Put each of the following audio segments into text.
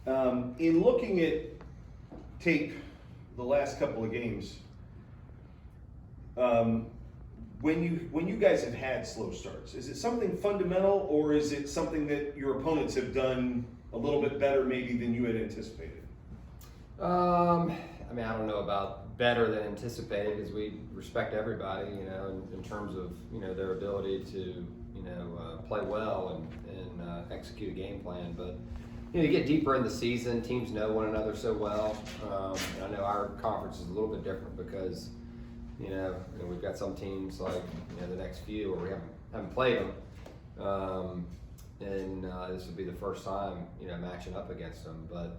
In looking at tape the last couple of games, when you guys have had slow starts, is it something fundamental, or is it something that your opponents have done a little bit better maybe than you had anticipated? I mean, I don't know about better than anticipated, because we respect everybody, you know, in terms of, you know, their ability to, you know, play well and execute a game plan. But you know, you get deeper in the season, teams know one another so well. And I know our conference is a little bit different because, you know, we've got some teams like, you know, the next few where we haven't played them, and this would be the first time, you know, matching up against them. But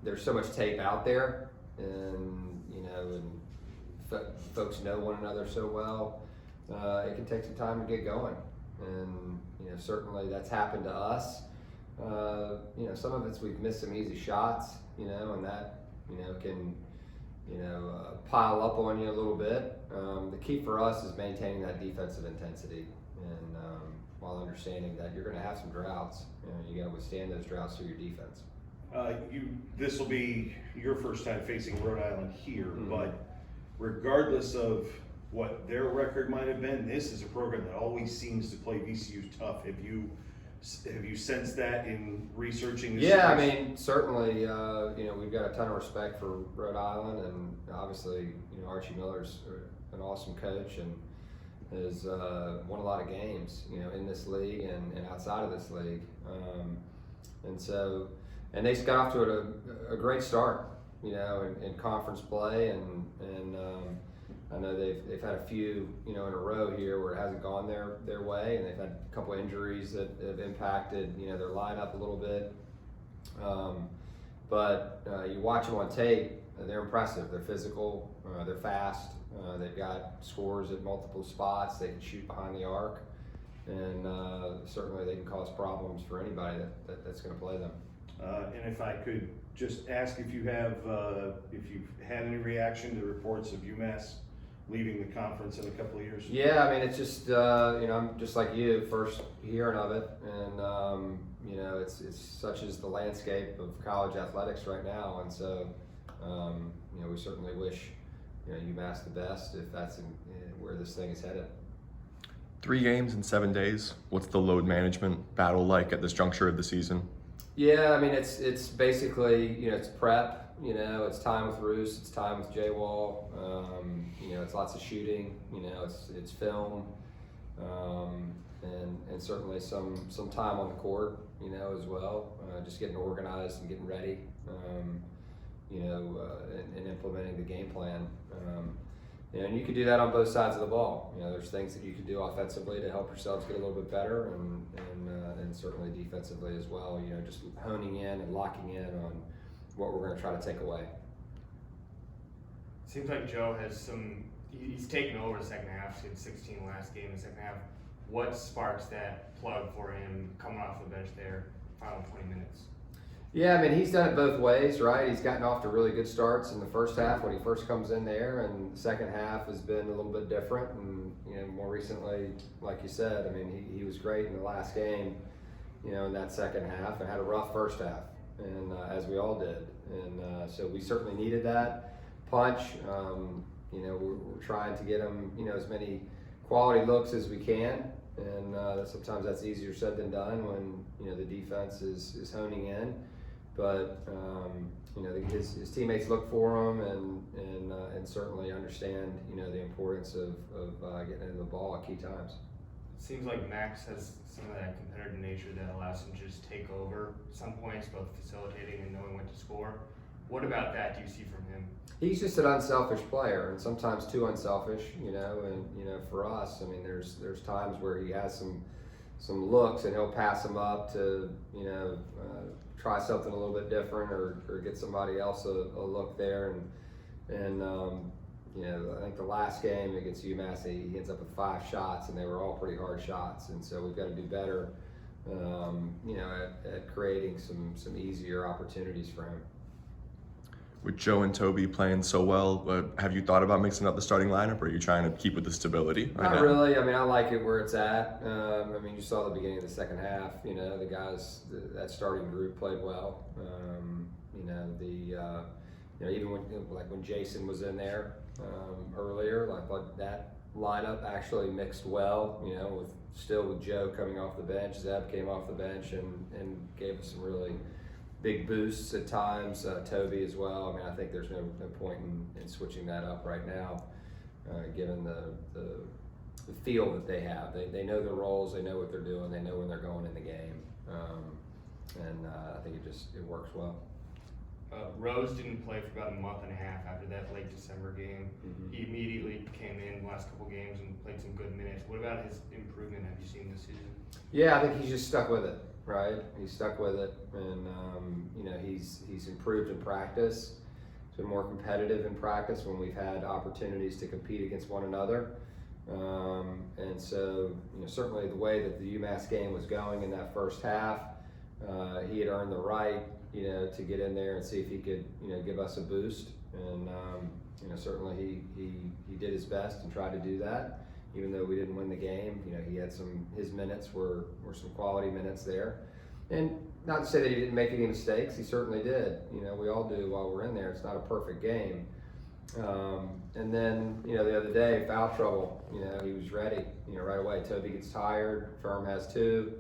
there's so much tape out there, and you know, and folks know one another so well. It can take some time to get going, and you know, certainly that's happened to us. You know, some of it's we've missed some easy shots, you know, and that, you know, can, you know, pile up on you a little bit. The key for us is maintaining that defensive intensity, and while understanding that you're going to have some droughts, you know, you got to withstand those droughts through your defense. This will be your first time facing Rhode Island here, but regardless of what their record might have been, this is a program that always seems to play VCU tough. Have you sensed that in researching this? Yeah, series? I mean, certainly, you know, we've got a ton of respect for Rhode Island, and obviously, you know, Archie Miller's an awesome coach and has won a lot of games, you know, in this league and outside of this league. And they got off to a great start, you know, in conference play, and I know they've had a few, you know, in a row here where it hasn't gone their way, and they've had a couple injuries that have impacted, you know, their lineup a little bit. But you watch them on tape, they're impressive. They're physical, they're fast, they've got scores at multiple spots, they can shoot behind the arc, and certainly they can cause problems for anybody that's going to play them. And if I could just ask if you've had any reaction to reports of UMass leaving the conference in a couple of years? Yeah, I mean, it's just, you know, I'm just like you, first hearing of it, and you know, it's such as the landscape of college athletics right now, and so you know, we certainly wish, you know, UMass the best if that's where this thing is headed. 3 games in 7 days. What's the load management battle like at this juncture of the season? Yeah, I mean, it's basically, you know, it's prep, you know, it's time with Roos, it's time with J-Wall, you know, it's lots of shooting, you know, it's film, and certainly some time on the court, you know, as well, just getting organized and getting ready, you know, and implementing the game plan. You know, and you can do that on both sides of the ball. You know, there's things that you can do offensively to help yourselves get a little bit better, and certainly defensively as well. You know, just honing in and locking in on what we're going to try to take away. Seems like Joe has he's taken over the second half. He had 16 last game in the second half. What sparks that plug for him coming off the bench there, final 20 minutes? Yeah, I mean, he's done it both ways, right? He's gotten off to really good starts in the first half when he first comes in there, and the second half has been a little bit different. And you know, more recently, like you said, I mean, he was great in the last game, you know, in that second half, and had a rough first half, and as we all did. And so we certainly needed that punch. You know, we're trying to get him, you know, as many quality looks as we can, and sometimes that's easier said than done when, you know, the defense is honing in. But you know, his teammates look for him, and certainly understand, you know, the importance of getting into the ball at key times. It seems like Max has some of that competitive nature that allows him to just take over some points, both facilitating and knowing when to score. What about that do you see from him? He's just an unselfish player, and sometimes too unselfish, you know. And you know, for us, I mean, there's times where he has some looks, and he'll pass them up to, you know, try something a little bit different, or get somebody else a look there. And you know, I think the last game against UMass, he ends up with 5 shots, and they were all pretty hard shots. And so we've got to do better, you know, at creating some easier opportunities for him. With Joe and Toby playing so well, have you thought about mixing up the starting lineup, or are you trying to keep with the stability right Not now? really. I mean, I like it where it's at. I mean, you saw the beginning of the second half. You know, the guys, that starting group played well. You know, even when Jason was in there earlier, like that lineup actually mixed well. You know, with Joe coming off the bench, Zeb came off the bench and gave us some really big boosts at times. Toby as well. I mean, I think there's no point in switching that up right now, given the feel that they have. They know their roles, they know what they're doing, they know when they're going in the game, and I think it works well. Rose didn't play for about a month and a half after that late December game. Mm-hmm. He immediately came in the last couple games and played some good minutes. What about his improvement have you seen this season? Yeah, I think he's just stuck with it, right? He's stuck with it, and you know, he's improved in practice. He's been more competitive in practice when we've had opportunities to compete against one another. And so, you know, certainly the way that the UMass game was going in that first half, he had earned the right, you know, to get in there and see if he could, you know, give us a boost. And you know, certainly he did his best and tried to do that. Even though we didn't win the game, you know, he had his minutes were some quality minutes there. And not to say that he didn't make any mistakes, he certainly did. You know, we all do while we're in there. It's not a perfect game. And then, you know, the other day, foul trouble, you know, he was ready, you know, right away. Toby gets tired, Firm has two.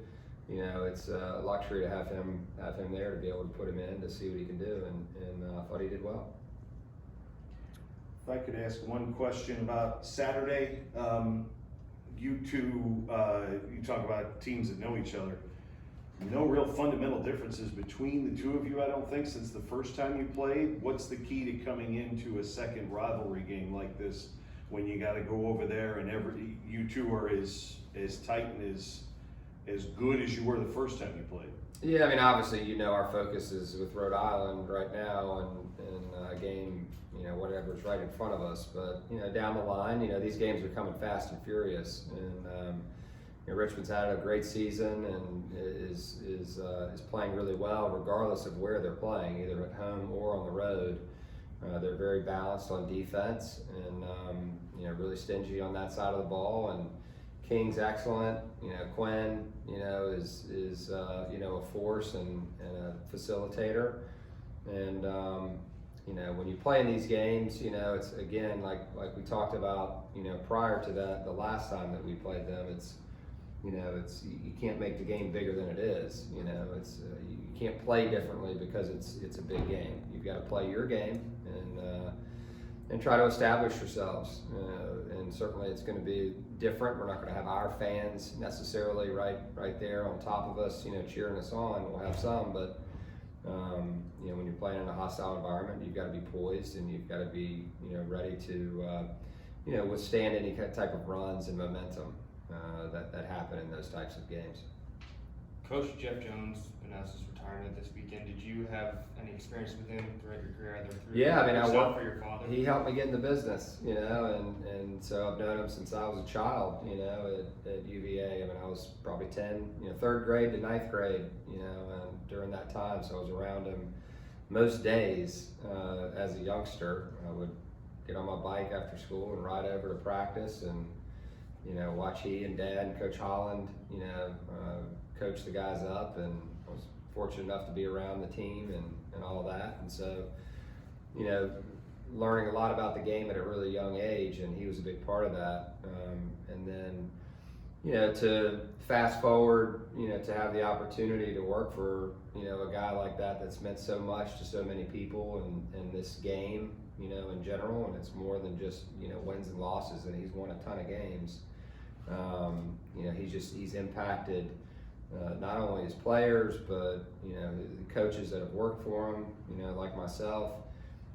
You know, it's a luxury to have him there to be able to put him in to see what he can do, and I thought he did well. If I could ask one question about Saturday, you two, you talk about teams that know each other. No real fundamental differences between the two of you, I don't think, since the first time you played. What's the key to coming into a second rivalry game like this when you got to go over there and you two are as tight and as good as you were the first time you played? Yeah, I mean, obviously, you know, our focus is with Rhode Island right now, and a game, you know, whatever's right in front of us. But you know, down the line, you know, these games are coming fast and furious, and you know, Richmond's had a great season and is playing really well, regardless of where they're playing, either at home or on the road. They're very balanced on defense, and you know, really stingy on that side of the ball. And King's excellent. You know, Quinn, you know, is you know, a force and a facilitator. And you know, when you play in these games, you know, it's again like we talked about, you know, prior to that, the last time that we played them, it's, you know, you can't make the game bigger than it is. You know, it's you can't play differently because it's a big game. You've got to play your game and try to establish yourselves. And certainly it's going to be different. We're not going to have our fans necessarily right there on top of us, you know, cheering us on. We'll have some, but you know, when you're playing in a hostile environment, you've got to be poised and you've got to be, you know, ready to you know, withstand any type of runs and momentum that happen in those types of games. Coach Jeff Jones announced his retirement this weekend. Did you have any experience with him throughout your career, either through yourself or your father? He helped me get in the business, you know, and so I've known him since I was a child, you know, at UVA. I mean, I was probably 10, you know, 3rd grade to 9th grade, you know, and during that time, so I was around him most days as a youngster. I would get on my bike after school and ride over to practice and, you know, watch he and Dad and Coach Holland, you know, coach the guys up, and I was fortunate enough to be around the team and all of that. And so, you know, learning a lot about the game at a really young age, and he was a big part of that. And then, you know, to fast forward, you know, to have the opportunity to work for, you know, a guy like that that's meant so much to so many people and this game, you know, in general, and it's more than just, you know, wins and losses, and he's won a ton of games. You know, he's impacted not only his players, but, you know, the coaches that have worked for him, you know, like myself,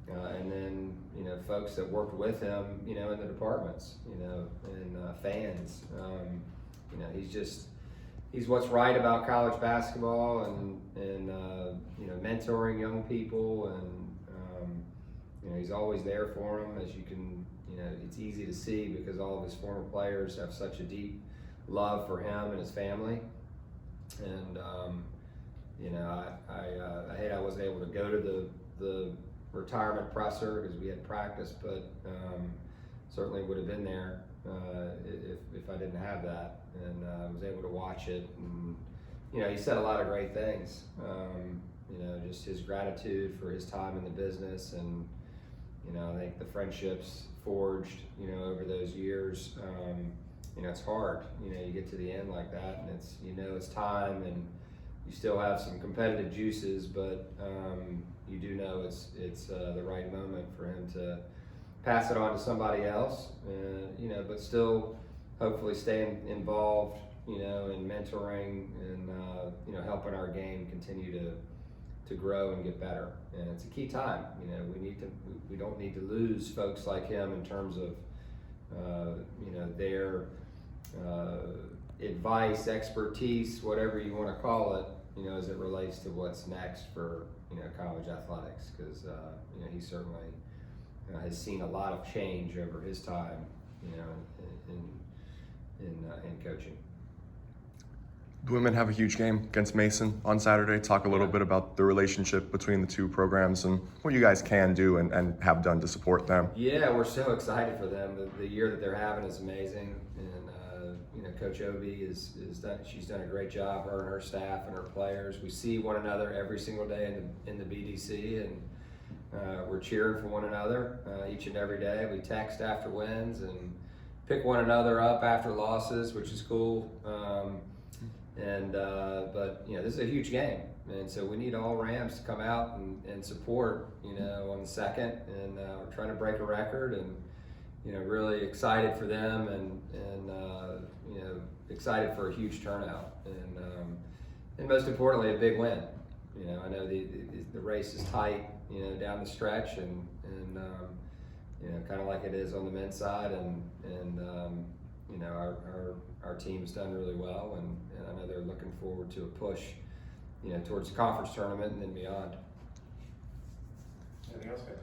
and then, you know, folks that worked with him, you know, in the departments, you know, and fans. You know, he's what's right about college basketball and you know, mentoring young people, and you know, he's always there for them, as you can, you know, it's easy to see because all of his former players have such a deep love for him and his family. And you know, I hate I wasn't able to go to the retirement presser because we had practice, but certainly would have been there if I didn't have that, and was able to watch it. And he said a lot of great things. Just his gratitude for his time in the business, and I think the friendships forged over those years. It's hard. You get to the end like that, and it's time, and you still have some competitive juices, but you do know it's the right moment for him to pass it on to somebody else, but still hopefully stay involved, in mentoring and helping our game continue to grow and get better. And it's a key time. We don't need to lose folks like him in terms of their advice, expertise, whatever you want to call it, as it relates to what's next for college athletics, because he certainly has seen a lot of change over his time, in coaching. The women have a huge game against Mason on Saturday. Talk a little bit about the relationship between the two programs and what you guys can do and have done to support them. Yeah, we're so excited for them. The year that they're having is amazing, and Coach Obi she's done a great job, her and her staff and her players. We see one another every single day in the BDC, and we're cheering for one another each and every day. We text after wins and pick one another up after losses, which is cool. But this is a huge game, and so we need all Rams to come out and support on the second, and we're trying to break a record, and really excited for them, and excited for a huge turnout, and most importantly a big win. I know the race is tight down the stretch, and kind of like it is on the men's side, and our team's done really well, and I know they're looking forward to a push, towards the conference tournament and then beyond. Anything else, guys?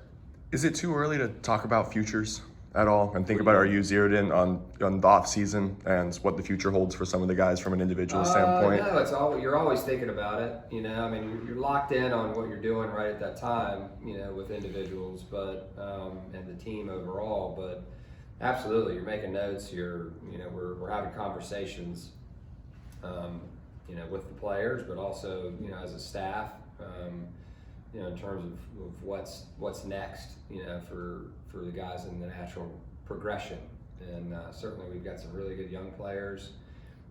Is it too early to talk about futures at all and think about, are you zeroed in on the off season and what the future holds for some of the guys from an individual standpoint? No, you're always thinking about it. You're locked in on what you're doing right at that time, with individuals, but and the team overall. But absolutely, you're making notes. We're having conversations, with the players, but also as a staff, in terms of what's next, for the guys in the natural progression. And certainly we've got some really good young players,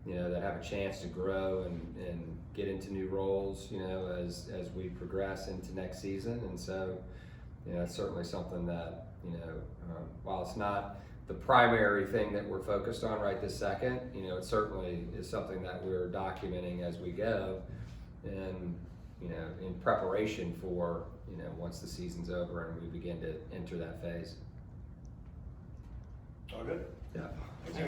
that have a chance to grow and get into new roles, as we progress into next season. And so, it's certainly something that, while it's not the primary thing that we're focused on right this second, it certainly is something that we're documenting as we go, and in preparation for once the season's over and we begin to enter that phase. All good? Yeah.